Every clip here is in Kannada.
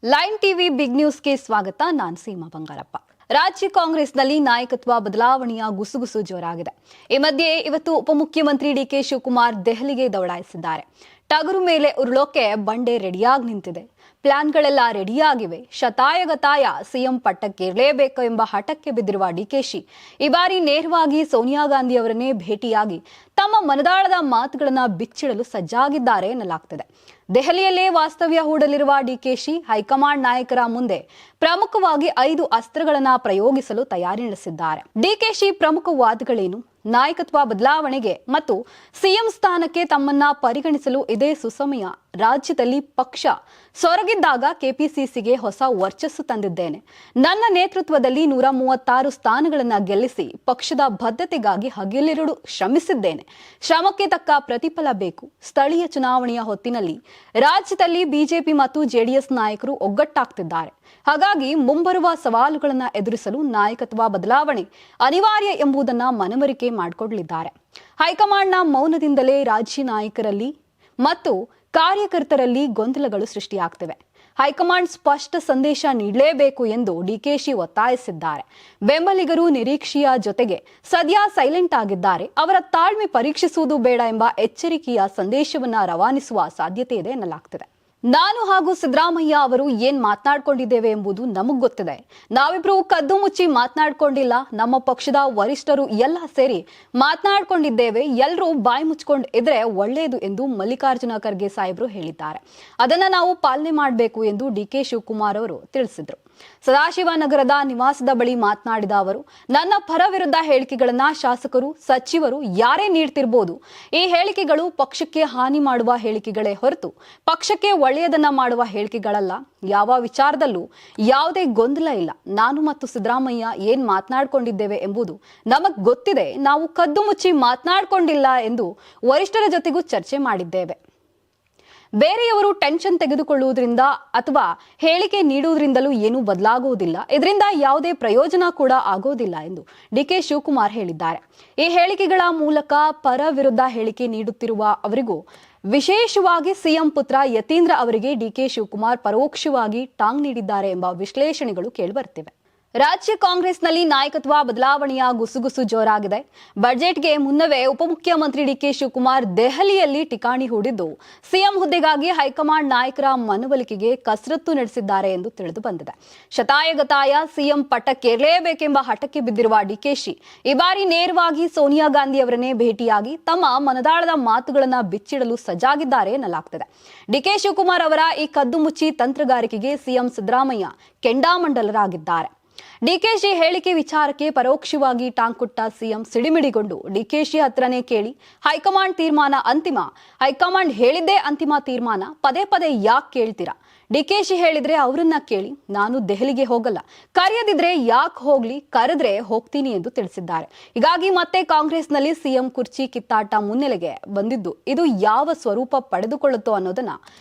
ಲೈನ್ ಟಿವಿ ಬಿಗ್ ನ್ಯೂಸ್ಗೆ ಸ್ವಾಗತ. ನಾನು ಸೀಮಾ ಬಂಗಾರಪ್ಪ. ರಾಜ್ಯ ಕಾಂಗ್ರೆಸ್ನಲ್ಲಿ ನಾಯಕತ್ವ ಬದಲಾವಣೆಯ ಗುಸುಗುಸು ಜೋರಾಗಿದೆ. ಈ ಮಧ್ಯೆ ಇವತ್ತು ಉಪಮುಖ್ಯಮಂತ್ರಿ ಡಿಕೆ ಶಿವಕುಮಾರ್ ದೆಹಲಿಗೆ ದೌಡಾಯಿಸಿದ್ದಾರೆ. ಟಗರು ಮೇಲೆ ಉರುಳೋಕೆ ಬಂಡೆ ರೆಡಿಯಾಗಿ ನಿಂತಿದೆ. ಪ್ಲಾನ್ಗಳೆಲ್ಲ ರೆಡಿಯಾಗಿವೆ. ಶತಾಯಗತಾಯ ಸಿಎಂ ಪಟ್ಟಕ್ಕೇರಲೇಬೇಕು ಎಂಬ ಹಠಕ್ಕೆ ಬಿದ್ದಿರುವ ಡಿಕೆಶಿ ಈ ಬಾರಿ ನೇರವಾಗಿ ಸೋನಿಯಾ ಗಾಂಧಿ ಅವರನ್ನೇ ಭೇಟಿಯಾಗಿ ತಮ್ಮ ಮನದಾಳದ ಮಾತುಗಳನ್ನು ಬಿಚ್ಚಿಡಲು ಸಜ್ಜಾಗಿದ್ದಾರೆ ಎನ್ನಲಾಗ್ತಿದೆ. ದೆಹಲಿಯಲ್ಲೇ ವಾಸ್ತವ್ಯ ಹೂಡಲಿರುವ ಡಿಕೆಶಿ ಹೈಕಮಾಂಡ್ ನಾಯಕರ ಮುಂದೆ ಪ್ರಮುಖವಾಗಿ 5 ಅಸ್ತ್ರಗಳನ್ನ ಪ್ರಯೋಗಿಸಲು ತಯಾರಿ ನಡೆಸಿದ್ದಾರೆ. ಡಿಕೆಶಿ ಪ್ರಮುಖ ವಾದಗಳೇನು? ನಾಯಕತ್ವ ಬದಲಾವಣೆಗೆ ಮತ್ತು ಸಿಎಂ ಸ್ಥಾನಕ್ಕೆ ತಮ್ಮನ್ನ ಪರಿಗಣಿಸಲು ಇದೇ ಸುಸಮಯ. ರಾಜ್ಯದಲ್ಲಿ ಪಕ್ಷ ಸೊರಗಿದ್ದಾಗ ಕೆಪಿಸಿಸಿಗೆ ಹೊಸ ವರ್ಚಸ್ಸು ತಂದಿದ್ದೇನೆ. ನನ್ನ ನೇತೃತ್ವದಲ್ಲಿ 136 ಸ್ಥಾನಗಳನ್ನ ಗೆಲ್ಲಿಸಿ ಪಕ್ಷದ ಬದ್ಧತೆಗಾಗಿ ಹಗಲಿರುಳು ಶ್ರಮಿಸಿದ್ದೇನೆ. ಶ್ರಮಕ್ಕೆ ತಕ್ಕ ಪ್ರತಿಫಲ ಬೇಕು. ಸ್ಥಳೀಯ ಚುನಾವಣೆಯ ಹೊತ್ತಿನಲ್ಲಿ ರಾಜ್ಯದಲ್ಲಿ ಬಿಜೆಪಿ ಮತ್ತು ಜೆಡಿಎಸ್ ನಾಯಕರು ಒಗ್ಗಟ್ಟಾಗ್ತಿದ್ದಾರೆ. ಹಾಗಾಗಿ ಮುಂಬರುವ ಸವಾಲುಗಳನ್ನ ಎದುರಿಸಲು ನಾಯಕತ್ವ ಬದಲಾವಣೆ ಅನಿವಾರ್ಯ ಎಂಬುದನ್ನ ಮನವರಿಕೆ ಮಾಡಿಕೊಳ್ಳಲಿದ್ದಾರೆ. ಹೈಕಮಾಂಡ್ನ ಮೌನದಿಂದಲೇ ರಾಜ್ಯ ನಾಯಕರಲ್ಲಿ ಮತ್ತು ಕಾರ್ಯಕರ್ತರಲ್ಲಿ ಗೊಂದಲಗಳು ಸೃಷ್ಟಿಯಾಗ್ತಿವೆ. ಹೈಕಮಾಂಡ್ ಸ್ಪಷ್ಟ ಸಂದೇಶ ನೀಡಲೇಬೇಕು ಎಂದು ಡಿಕೆಶಿ ಒತ್ತಾಯಿಸಿದ್ದಾರೆ. ಬೆಂಬಲಿಗರು ನಿರೀಕ್ಷೆಯ ಜೊತೆಗೆ ಸದ್ಯ ಸೈಲೆಂಟ್ ಆಗಿದ್ದಾರೆ. ಅವರ ತಾಳ್ಮೆ ಪರೀಕ್ಷಿಸುವುದು ಬೇಡ ಎಂಬ ಎಚ್ಚರಿಕೆಯ ಸಂದೇಶವನ್ನ ರವಾನಿಸುವ ಸಾಧ್ಯತೆ ಇದೆ ಎನ್ನಲಾಗ್ತಿದೆ. ನಾನು ಹಾಗೂ ಸಿದ್ದರಾಮಯ್ಯ ಅವರು ಏನ್ ಮಾತನಾಡ್ಕೊಂಡಿದ್ದೇವೆ ಎಂಬುದು ನಮಗ್ ಗೊತ್ತಿದೆ. ನಾವಿಬ್ರು ಕದ್ದು ಮುಚ್ಚಿ ಮಾತನಾಡ್ಕೊಂಡಿಲ್ಲ. ನಮ್ಮ ಪಕ್ಷದ ವರಿಷ್ಠರು ಎಲ್ಲ ಸೇರಿ ಮಾತನಾಡ್ಕೊಂಡಿದ್ದೇವೆ. ಎಲ್ಲರೂ ಬಾಯಿ ಮುಚ್ಕೊಂಡು ಇದ್ರೆ ಒಳ್ಳೆಯದು ಎಂದು ಮಲ್ಲಿಕಾರ್ಜುನ ಖರ್ಗೆ ಸಾಹೇಬರು ಹೇಳಿದ್ದಾರೆ. ಅದನ್ನ ನಾವು ಪಾಲನೆ ಮಾಡಬೇಕು ಎಂದು ಡಿಕೆ ಶಿವಕುಮಾರ್ ಅವರು ತಿಳಿಸಿದ್ರು. ಸದಾಶಿವನಗರದ ನಿವಾಸದ ಬಳಿ ಮಾತನಾಡಿದ ಅವರು, ನನ್ನ ಪರ ವಿರುದ್ಧ ಹೇಳಿಕೆಗಳನ್ನ ಶಾಸಕರು, ಸಚಿವರು ಯಾರೇ ನೀಡ್ತಿರ್ಬೋದು. ಈ ಹೇಳಿಕೆಗಳು ಪಕ್ಷಕ್ಕೆ ಹಾನಿ ಮಾಡುವ ಹೇಳಿಕೆಗಳೇ ಹೊರತು ಪಕ್ಷಕ್ಕೆ ಒಳ್ಳೆಯದನ್ನ ಮಾಡುವ ಹೇಳಿಕೆಗಳಲ್ಲ. ಯಾವ ವಿಚಾರದಲ್ಲೂ ಯಾವುದೇ ಗೊಂದಲ ಇಲ್ಲ. ನಾನು ಮತ್ತು ಸಿದ್ದರಾಮಯ್ಯ ಏನ್ ಮಾತನಾಡ್ಕೊಂಡಿದ್ದೇವೆ ಎಂಬುದು ನಮಗ್ ಗೊತ್ತಿದೆ. ನಾವು ಕದ್ದು ಮುಚ್ಚಿ ಮಾತನಾಡ್ಕೊಂಡಿಲ್ಲ ಎಂದು ವರಿಷ್ಠರ ಜೊತೆಗೂ ಚರ್ಚೆ ಮಾಡಿದ್ದೇವೆ. ಬೇರೆಯವರು ಟೆನ್ಷನ್ ತೆಗೆದುಕೊಳ್ಳುವುದರಿಂದ ಅಥವಾ ಹೇಳಿಕೆ ನೀಡುವುದರಿಂದಲೂ ಏನೂ ಬದಲಾಗುವುದಿಲ್ಲ. ಇದರಿಂದ ಯಾವುದೇ ಪ್ರಯೋಜನ ಕೂಡ ಆಗೋದಿಲ್ಲ ಎಂದು ಡಿಕೆ ಶಿವಕುಮಾರ್ ಹೇಳಿದ್ದಾರೆ. ಈ ಹೇಳಿಕೆಗಳ ಮೂಲಕ ಪರ ವಿರುದ್ಧ ಹೇಳಿಕೆ ನೀಡುತ್ತಿರುವ ಅವರಿಗೂ ವಿಶೇಷವಾಗಿ ಸಿಎಂ ಪುತ್ರ ಯತೀಂದ್ರ ಅವರಿಗೆ ಡಿಕೆ ಶಿವಕುಮಾರ್ ಪರೋಕ್ಷವಾಗಿ ಟಾಂಗ್ ನೀಡಿದ್ದಾರೆ ಎಂಬ ವಿಶ್ಲೇಷಣೆಗಳು ಕೇಳಿಬರುತ್ತಿವೆ. ರಾಜ್ಯ ಕಾಂಗ್ರೆಸ್ನಲ್ಲಿ ನಾಯಕತ್ವ ಬದಲಾವಣೆಯ ಗುಸುಗುಸು ಜೋರಾಗಿದೆ. ಬಜೆಟ್ಗೆ ಮುನ್ನವೇ ಉಪಮುಖ್ಯಮಂತ್ರಿ ಡಿಕೆ ಶಿವಕುಮಾರ್ ದೆಹಲಿಯಲ್ಲಿ ಠಿಕಾಣಿ ಹೂಡಿದ್ದು ಸಿಎಂ ಹುದ್ದೆಗಾಗಿ ಹೈಕಮಾಂಡ್ ನಾಯಕರ ಮನವೊಲಿಕೆಗೆ ಕಸರತ್ತು ನಡೆಸಿದ್ದಾರೆ ಎಂದು ತಿಳಿದು ಬಂದಿದೆ. ಶತಾಯಗತಾಯ ಸಿಎಂ ಪಟ್ಟಕ್ಕೇರಲೇಬೇಕೆಂಬ ಹಠಕ್ಕೆ ಬಿದ್ದಿರುವ ಡಿಕೆಶಿ ಈ ಬಾರಿ ನೇರವಾಗಿ ಸೋನಿಯಾ ಗಾಂಧಿ ಅವರನ್ನೇ ಭೇಟಿಯಾಗಿ ತಮ್ಮ ಮನದಾಳದ ಮಾತುಗಳನ್ನು ಬಿಚ್ಚಿಡಲು ಸಜ್ಜಾಗಿದ್ದಾರೆ ಎನ್ನಲಾಗ್ತಿದೆ. ಡಿಕೆ ಶಿವಕುಮಾರ್ ಅವರ ಈ ಕದ್ದು ಮುಚ್ಚಿ ತಂತ್ರಗಾರಿಕೆಗೆ ಸಿಎಂ ಸಿದ್ದರಾಮಯ್ಯ ಕೆಂಡಾಮಂಡಲರಾಗಿದ್ದಾರೆ. ಡಿಕೆಶಿ ಹೇಳಿಕೆ ವಿಚಾರಕ್ಕೆ ಪರೋಕ್ಷವಾಗಿ ಟಾಂಗ್ ಕೊಟ್ಟ ಸಿಎಂ ಸಿಡಿಮಿಡಿಗೊಂಡು ಡಿಕೆಶಿ ಹತ್ರನೇ ಕೇಳಿ ಹೈಕಮಾಂಡ್ ತೀರ್ಮಾನ ಅಂತಿಮ, ಹೈಕಮಾಂಡ್ ಹೇಳಿದ್ದೇ ಅಂತಿಮ ತೀರ್ಮಾನ, ಪದೇ ಪದೇ ಯಾಕೆ ಕೇಳ್ತೀರಾ? ಡಿಕೆಶಿ ಹೇಳಿದ್ರೆ ಅವರನ್ನ ಕೇಳಿ, ನಾನು ದೆಹಲಿಗೆ ಹೋಗಲ್ಲ, ಕರೆಯದಿದ್ರೆ ಯಾಕೆ ಹೋಗ್ಲಿ, ಕರೆದ್ರೆ ಹೋಗ್ತೀನಿ ಎಂದು ತಿಳಿಸಿದ್ದಾರೆ. ಹೀಗಾಗಿ ಮತ್ತೆ ಕಾಂಗ್ರೆಸ್ನಲ್ಲಿ ಸಿಎಂ ಕುರ್ಚಿ ಕಿತ್ತಾಟ ಮುನ್ನೆಲೆಗೆ ಬಂದಿದ್ದು ಇದು ಯಾವ ಸ್ವರೂಪ ಪಡೆದುಕೊಳ್ಳುತ್ತೋ ಅನ್ನೋದನ್ನ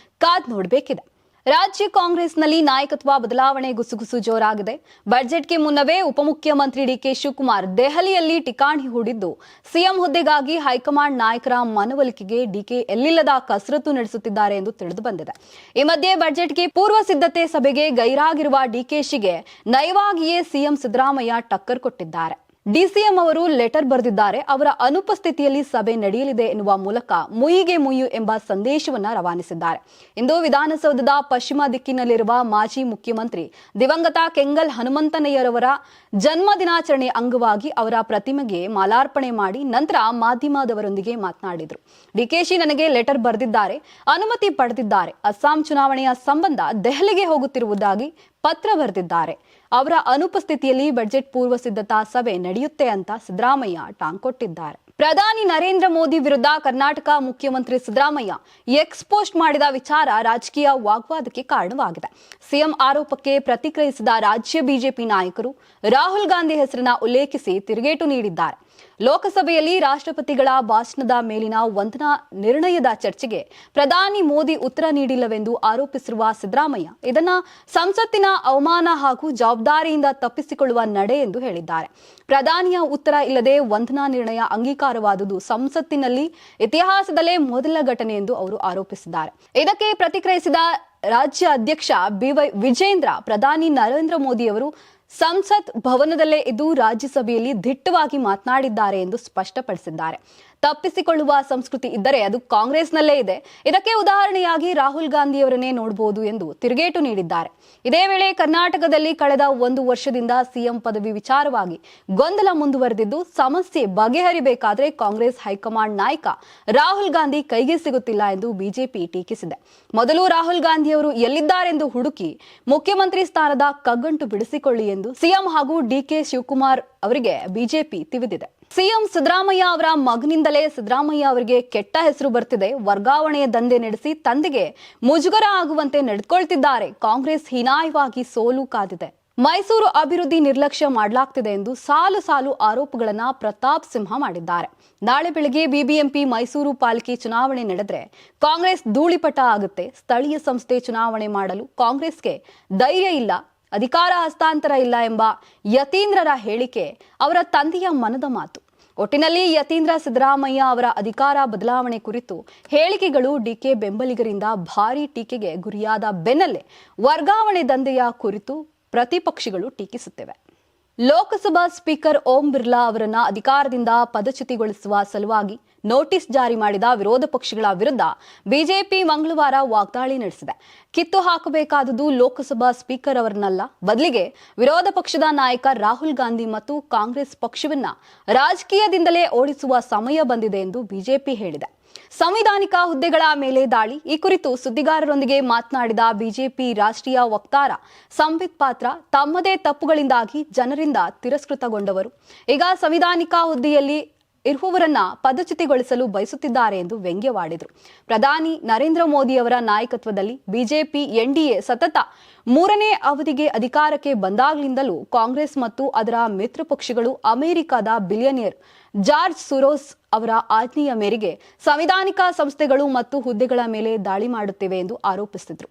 ಕಾದ್ ನೋಡಬೇಕಿದೆ. ರಾಜ್ಯ ಕಾಂಗ್ರೆಸ್ನಲ್ಲಿ ನಾಯಕತ್ವ ಬದಲಾವಣೆ ಗುಸುಗುಸು ಜೋರಾಗಿದೆ. ಬಜೆಟ್ಗೆ ಮುನ್ನವೇ ಉಪಮುಖ್ಯಮಂತ್ರಿ ಡಿಕೆ ಶಿವಕುಮಾರ್ ದೆಹಲಿಯಲ್ಲಿ ಠಿಕಾಣಿ ಹೂಡಿದ್ದು ಸಿಎಂ ಹುದ್ದೆಗಾಗಿ ಹೈಕಮಾಂಡ್ ನಾಯಕರ ಮನವೊಲಿಕೆಗೆ ಡಿಕೆ ಎಲ್ಲಿಲ್ಲದ ಕಸರತ್ತು ನಡೆಸುತ್ತಿದ್ದಾರೆ ಎಂದು ತಿಳಿದು ಬಂದಿದೆ. ಈ ಮಧ್ಯೆ ಬಜೆಟ್ಗೆ ಪೂರ್ವ ಸಿದ್ಧತೆ ಸಭೆಗೆ ಗೈರಾಗಿರುವ ಡಿಕೆಶಿಗೆ ನಯವಾಗಿಯೇ ಸಿಎಂ ಸಿದ್ದರಾಮಯ್ಯ ಟಕ್ಕರ್ ಕೊಟ್ಟಿದ್ದಾರೆ. ಡಿಸಿಎಂ ಅವರು ಲೆಟರ್ ಬರೆದಿದ್ದಾರೆ. ಅವರ ಅನುಪಸ್ಥಿತಿಯಲ್ಲಿ ಸಭೆ ನಡೆಯಲಿದೆ ಎನ್ನುವ ಮೂಲಕ ಮುಯಿಗೆ ಮುಯ್ಯು ಎಂಬ ಸಂದೇಶವನ್ನ ರವಾನಿಸಿದ್ದಾರೆ. ಇಂದು ವಿಧಾನಸೌಧದ ಪಶ್ಚಿಮ ದಿಕ್ಕಿನಲ್ಲಿರುವ ಮಾಜಿ ಮುಖ್ಯಮಂತ್ರಿ ದಿವಂಗತ ಕೆಂಗಲ್ ಹನುಮಂತನಯ್ಯರವರ ಜನ್ಮ ದಿನಾಚರಣೆ ಅಂಗವಾಗಿ ಅವರ ಪ್ರತಿಮೆಗೆ ಮಾಲಾರ್ಪಣೆ ಮಾಡಿ ನಂತರ ಮಾಧ್ಯಮದವರೊಂದಿಗೆ ಮಾತನಾಡಿದರು. ಡಿಕೆಶಿ ನನಗೆ ಲೆಟರ್ ಬರೆದಿದ್ದಾರೆ, ಅನುಮತಿ ಪಡೆದಿದ್ದಾರೆ. ಅಸ್ಸಾಂ ಚುನಾವಣೆಯ ಸಂಬಂಧ ದೆಹಲಿಗೆ ಹೋಗುತ್ತಿರುವುದಾಗಿ ಪತ್ರ ಬರೆದಿದ್ದಾರೆ. ಅವರ ಅನುಪಸ್ಥಿತಿಯಲ್ಲಿ ಬಜೆಟ್ ಪೂರ್ವ ಸಿದ್ಧತಾ ಸಭೆ ನಡೆಯುತ್ತೆ ಅಂತ ಸಿದ್ದರಾಮಯ್ಯ ಟಾಂಗ್ ಕೊಟ್ಟಿದ್ದಾರೆ. ಪ್ರಧಾನಿ ನರೇಂದ್ರ ಮೋದಿ ವಿರುದ್ಧ ಕರ್ನಾಟಕ ಮುಖ್ಯಮಂತ್ರಿ ಸಿದ್ದರಾಮಯ್ಯ ಎಕ್ಸ್ ಪೋಸ್ಟ್ ಮಾಡಿದ ವಿಚಾರ ರಾಜಕೀಯ ವಾಗ್ವಾದಕ್ಕೆ ಕಾರಣವಾಗಿದೆ. ಸಿಎಂ ಆರೋಪಕ್ಕೆ ಪ್ರತಿಕ್ರಿಯಿಸಿದ ರಾಜ್ಯ ಬಿಜೆಪಿ ನಾಯಕರು ರಾಹುಲ್ ಗಾಂಧಿ ಹೆಸರನ್ನ ಉಲ್ಲೇಖಿಸಿ ತಿರುಗೇಟು ನೀಡಿದ್ದಾರೆ. ಲೋಕಸಭೆಯಲ್ಲಿ ರಾಷ್ಟ್ರಪತಿಗಳ ಭಾಷಣದ ಮೇಲಿನ ವಂದನಾ ನಿರ್ಣಯದ ಚರ್ಚೆಗೆ ಪ್ರಧಾನಿ ಮೋದಿ ಉತ್ತರ ನೀಡಿಲ್ಲವೆಂದು ಆರೋಪಿಸಿರುವ ಸಿದ್ದರಾಮಯ್ಯ ಇದನ್ನ ಸಂಸತ್ತಿನ ಅವಮಾನ ಹಾಗೂ ಜವಾಬ್ದಾರಿಯಿಂದ ತಪ್ಪಿಸಿಕೊಳ್ಳುವ ನಡೆ ಎಂದು ಹೇಳಿದ್ದಾರೆ. ಪ್ರಧಾನಿಯ ಉತ್ತರ ಇಲ್ಲದೆ ವಂದನಾ ನಿರ್ಣಯ ಅಂಗೀಕಾರವಾದುದು ಸಂಸತ್ತಿನಲ್ಲಿ ಇತಿಹಾಸದಲ್ಲೇ ಮೊದಲ ಘಟನೆ ಎಂದು ಅವರು ಆರೋಪಿಸಿದ್ದಾರೆ. ಇದಕ್ಕೆ ಪ್ರತಿಕ್ರಿಯಿಸಿದ ರಾಜ್ಯ ಅಧ್ಯಕ್ಷ ಬಿವೈ ವಿಜೇಂದ್ರ ಪ್ರಧಾನಿ ನರೇಂದ್ರ ಮೋದಿ ಅವರು ಸಂಸತ್ ಭವನದಲ್ಲೇ ಇದ್ದು ರಾಜ್ಯಸಭೆಯಲ್ಲಿ ದಿಟ್ಟವಾಗಿ ಮಾತನಾಡಿದ್ದಾರೆ ಎಂದು ಸ್ಪಷ್ಟಪಡಿಸಿದ್ದಾರೆ. ತಪ್ಪಿಸಿಕೊಳ್ಳುವ ಸಂಸ್ಕೃತಿ ಇದ್ದರೆ ಅದು ಕಾಂಗ್ರೆಸ್ನಲ್ಲೇ ಇದೆ. ಇದಕ್ಕೆ ಉದಾಹರಣೆಯಾಗಿ ರಾಹುಲ್ ಗಾಂಧಿಯವರನ್ನೇ ನೋಡಬಹುದು ಎಂದು ತಿರುಗೇಟು ನೀಡಿದ್ದಾರೆ. ಇದೇ ವೇಳೆ ಕರ್ನಾಟಕದಲ್ಲಿ ಕಳೆದ 1 ವರ್ಷದಿಂದ ಸಿಎಂ ಪದವಿ ವಿಚಾರವಾಗಿ ಗೊಂದಲ ಮುಂದುವರೆದಿದ್ದು, ಸಮಸ್ಯೆ ಬಗೆಹರಿಬೇಕಾದ್ರೆ ಕಾಂಗ್ರೆಸ್ ಹೈಕಮಾಂಡ್ ನಾಯಕ ರಾಹುಲ್ ಗಾಂಧಿ ಕೈಗೆ ಸಿಗುತ್ತಿಲ್ಲ ಎಂದು ಬಿಜೆಪಿ ಟೀಕಿಸಿದೆ. ಮೊದಲು ರಾಹುಲ್ ಗಾಂಧಿಯವರು ಎಲ್ಲಿದ್ದಾರೆಂದು ಹುಡುಕಿ ಮುಖ್ಯಮಂತ್ರಿ ಸ್ಥಾನದ ಕಗ್ಗಂಟು ಬಿಡಿಸಿಕೊಳ್ಳಿ ಎಂದು ಸಿಎಂ ಹಾಗೂ ಡಿಕೆ ಶಿವಕುಮಾರ್ ಅವರಿಗೆ ಬಿಜೆಪಿ ತಿವಿದಿದೆ. ಸಿಎಂ ಸಿದ್ದರಾಮಯ್ಯ ಅವರ ಮಗನಿಂದಲೇ ಸಿದ್ದರಾಮಯ್ಯ ಅವರಿಗೆ ಕೆಟ್ಟ ಹೆಸರು ಬರ್ತಿದೆ. ವರ್ಗಾವಣೆಯ ದಂಧೆ ನಡೆಸಿ ತಂದೆಗೆ ಮುಜುಗರ ಆಗುವಂತೆ ನಡೆದುಕೊಳ್ತಿದ್ದಾರೆ. ಕಾಂಗ್ರೆಸ್ ಹೀನಾಯವಾಗಿ ಸೋಲು ಕಾದಿದೆ. ಮೈಸೂರು ಅಭಿವೃದ್ಧಿ ನಿರ್ಲಕ್ಷ್ಯ ಮಾಡಲಾಗ್ತಿದೆ ಎಂದು ಸಾಲು ಸಾಲು ಆರೋಪಗಳನ್ನ ಪ್ರತಾಪ್ ಸಿಂಹ ಮಾಡಿದ್ದಾರೆ. ನಾಳೆ ಬೆಳಗ್ಗೆ ಬಿಬಿಎಂಪಿ ಮೈಸೂರು ಪಾಲಿಕೆ ಚುನಾವಣೆ ನಡೆದ್ರೆ ಕಾಂಗ್ರೆಸ್ ಧೂಳಿಪಟ ಆಗುತ್ತೆ. ಸ್ಥಳೀಯ ಸಂಸ್ಥೆ ಚುನಾವಣೆ ಮಾಡಲು ಕಾಂಗ್ರೆಸ್ಗೆ ಧೈರ್ಯ ಇಲ್ಲ, ಅಧಿಕಾರ ಹಸ್ತಾಂತರ ಇಲ್ಲ ಎಂಬ ಯತೀಂದ್ರರ ಹೇಳಿಕೆ ಅವರ ತಂದೆಯ ಮನದ ಮಾತು. ಒಟ್ಟಿನಲ್ಲಿ ಯತೀಂದ್ರ ಸಿದ್ದರಾಮಯ್ಯ ಅವರ ಅಧಿಕಾರ ಬದಲಾವಣೆ ಕುರಿತು ಹೇಳಿಕೆಗಳು ಡಿಕೆ ಬೆಂಬಲಿಗರಿಂದ ಭಾರೀ ಟೀಕೆಗೆ ಗುರಿಯಾದ ಬೆನ್ನಲ್ಲೇ ವರ್ಗಾವಣೆ ದಂಧೆಯ ಕುರಿತು ಪ್ರತಿಪಕ್ಷಗಳು ಟೀಕಿಸುತ್ತಿವೆ. ಲೋಕಸಭಾ ಸ್ಪೀಕರ್ ಓಂ ಬಿರ್ಲಾ ಅವರನ್ನ ಅಧಿಕಾರದಿಂದ ಪದಚ್ಯುತಿಗೊಳಿಸುವ ಸಲುವಾಗಿ ನೋಟಿಸ್ ಜಾರಿ ಮಾಡಿದ ವಿರೋಧ ಪಕ್ಷಗಳ ವಿರುದ್ಧ ಬಿಜೆಪಿ ಮಂಗಳವಾರ ವಾಗ್ದಾಳಿ ನಡೆಸಿದೆ. ಕಿತ್ತು ಹಾಕಬೇಕಾದುದು ಲೋಕಸಭಾ ಸ್ಪೀಕರ್ ಅವರನ್ನಲ್ಲ, ಬದಲಿಗೆ ವಿರೋಧ ಪಕ್ಷದ ನಾಯಕ ರಾಹುಲ್ ಗಾಂಧಿ ಮತ್ತು ಕಾಂಗ್ರೆಸ್ ಪಕ್ಷವನ್ನ ರಾಜಕೀಯದಿಂದಲೇ ಓಡಿಸುವ ಸಮಯ ಬಂದಿದೆ ಎಂದು ಬಿಜೆಪಿ ಹೇಳಿದೆ. ಸಂವಿಧಾನಿಕ ಹುದ್ದೆಗಳ ಮೇಲೆ ದಾಳಿ ಈ ಕುರಿತು ಸುದ್ದಿಗಾರರೊಂದಿಗೆ ಮಾತನಾಡಿದ ಬಿಜೆಪಿ ರಾಷ್ಟ್ರೀಯ ವಕ್ತಾರ ಸಂಬಿತ್ ಪಾತ್ರ, ತಮ್ಮದೇ ತಪ್ಪುಗಳಿಂದಾಗಿ ಜನರಿಂದ ತಿರಸ್ಕೃತಗೊಂಡವರು ಈಗ ಸಂವಿಧಾನಿಕ ಹುದ್ದೆಯಲ್ಲಿ ಇರುವವರನ್ನ ಪದಚ್ಯುತಿಗೊಳಿಸಲು ಬಯಸುತ್ತಿದ್ದಾರೆ ಎಂದು ವ್ಯಂಗ್ಯವಾಡಿದರು. ಪ್ರಧಾನಿ ನರೇಂದ್ರ ಮೋದಿ ಅವರ ನಾಯಕತ್ವದಲ್ಲಿ ಬಿಜೆಪಿ ಎನ್ಡಿಎ ಸತತ 3ನೇ ಅವಧಿಗೆ ಅಧಿಕಾರಕ್ಕೆ ಬಂದಾಗಲಿಂದಲೂ ಕಾಂಗ್ರೆಸ್ ಮತ್ತು ಅದರ ಮಿತ್ರ ಪಕ್ಷಗಳು ಅಮೆರಿಕದ ಬಿಲಿಯನಿಯರ್ ಜಾರ್ಜ್ ಸೊರೋಸ್ ಅವರ ಆಜ್ಞೆಯ ಮೇರೆಗೆ ಸಂವಿಧಾನಿಕ ಸಂಸ್ಥೆಗಳು ಮತ್ತು ಹುದ್ದೆಗಳ ಮೇಲೆ ದಾಳಿ ಮಾಡುತ್ತಿವೆ ಎಂದು ಆರೋಪಿಸಿದರು.